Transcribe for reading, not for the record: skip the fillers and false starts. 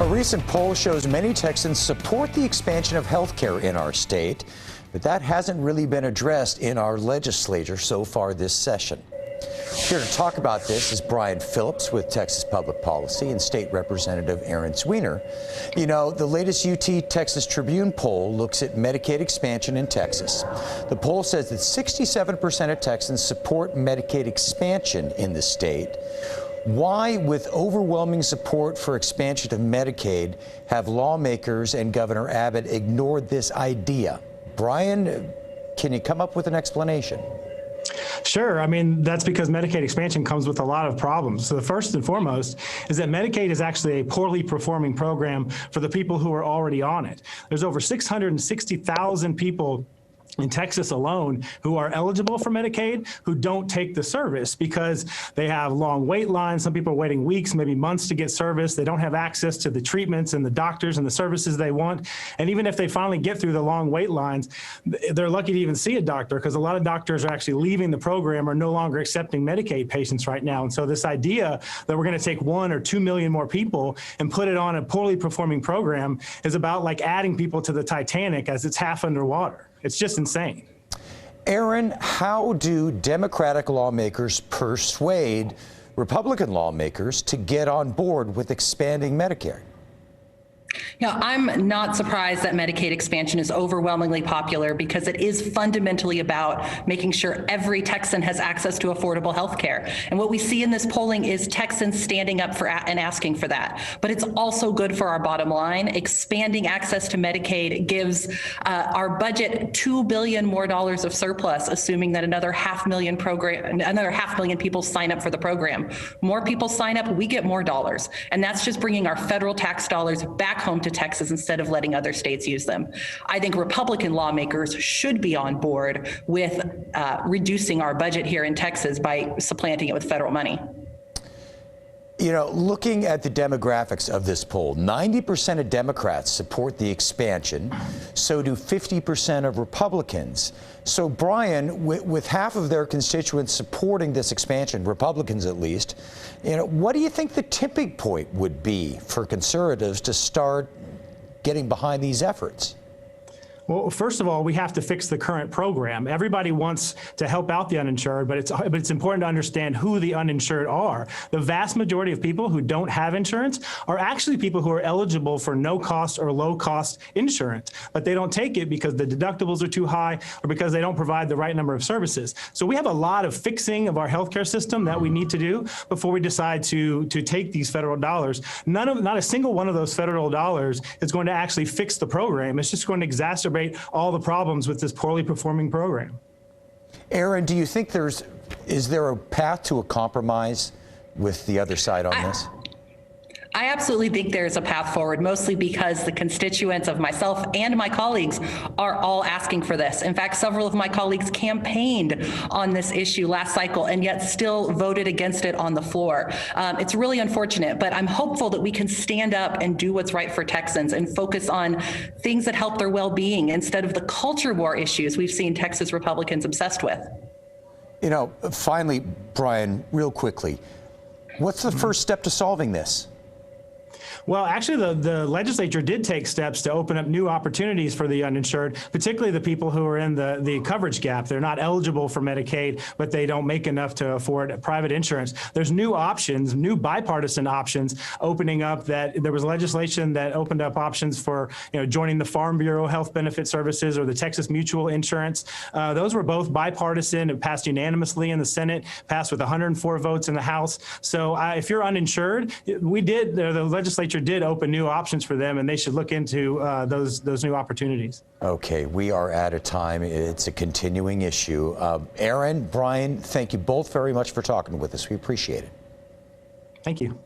A recent poll shows many Texans support the expansion of health care in our state, but that hasn't really been addressed in our legislature so far this session. Here to talk about this is Brian Phillips with Texas Public Policy and State Representative Aaron Sweener. You know, the latest UT Texas Tribune poll looks at Medicaid expansion in Texas. The poll says that 67% of Texans support Medicaid expansion in the state. Why, with overwhelming support for expansion of Medicaid, have lawmakers and Governor Abbott ignored this idea? Brian, can you come up with an explanation? Sure. I mean, that's because Medicaid expansion comes with a lot of problems. So the first and foremost is that Medicaid is actually a poorly performing program for the people who are already on it. There's over 660,000 people in Texas alone who are eligible for Medicaid who don't take the service because they have long wait lines. Some people are waiting weeks, maybe months to get service. They don't have access to the treatments and the doctors and the services they want. And even if they finally get through the long wait lines, they're lucky to even see a doctor because a lot of doctors are actually leaving the program or no longer accepting Medicaid patients right now. And so this idea that we're going to take 1 or 2 million more people and put it on a poorly performing program is about like adding people to the Titanic as it's half underwater. It's just insane. Aaron, how do Democratic lawmakers persuade Republican lawmakers to get on board with expanding Medicare? Yeah, I'm not surprised that Medicaid expansion is overwhelmingly popular because it is fundamentally about making sure every Texan has access to affordable health care. And what we see in this polling is Texans standing up for and asking for that. But it's also good for our bottom line. Expanding access to Medicaid gives our budget $2 billion more of surplus, assuming that another 500,000 people sign up for the program. More people sign up, we get more dollars. And that's just bringing our federal tax dollars back home to Texas instead of letting other states use them. I think Republican lawmakers should be on board with reducing our budget here in Texas by supplanting it with federal money. You know, looking at the demographics of this poll, 90% of Democrats support the expansion, so do 50% of Republicans. So, Brian, with half of their constituents supporting this expansion, Republicans at least, you know, what do you think the tipping point would be for conservatives to start getting behind these efforts? Well, first of all, we have to fix the current program. Everybody wants to help out the uninsured, but it's important to understand who the uninsured are. The vast majority of people who don't have insurance are actually people who are eligible for no-cost or low-cost insurance, but they don't take it because the deductibles are too high or because they don't provide the right number of services. So we have a lot of fixing of our healthcare system that we need to do before we decide to take these federal dollars. Not a single one of those federal dollars is going to actually fix the program. It's just going to exacerbate all the problems with this poorly performing program. Aaron, do you think is there a path to a compromise with the other side on this? I absolutely think there's a path forward, mostly because the constituents of myself and my colleagues are all asking for this. In fact, several of my colleagues campaigned on this issue last cycle and yet still voted against it on the floor. It's really unfortunate, but I'm hopeful that we can stand up and do what's right for Texans and focus on things that help their well-being instead of the culture war issues we've seen Texas Republicans obsessed with. You know, finally, Brian, real quickly, what's the first step to solving this? Well, actually, the legislature did take steps to open up new opportunities for the uninsured, particularly the people who are in the coverage gap. They're not eligible for Medicaid, but they don't make enough to afford private insurance. There's new options, new bipartisan options opening up. That there was legislation that opened up options for joining the Farm Bureau Health Benefit Services or the Texas Mutual Insurance. Those were both bipartisan. It passed unanimously in the Senate, passed with 104 votes in the House. So if you're uninsured, the legislature did open new options for them, and they should look into those new opportunities. Okay, we are out of time. It's a continuing issue. Aaron, Brian, thank you both very much for talking with us. We appreciate it. Thank you.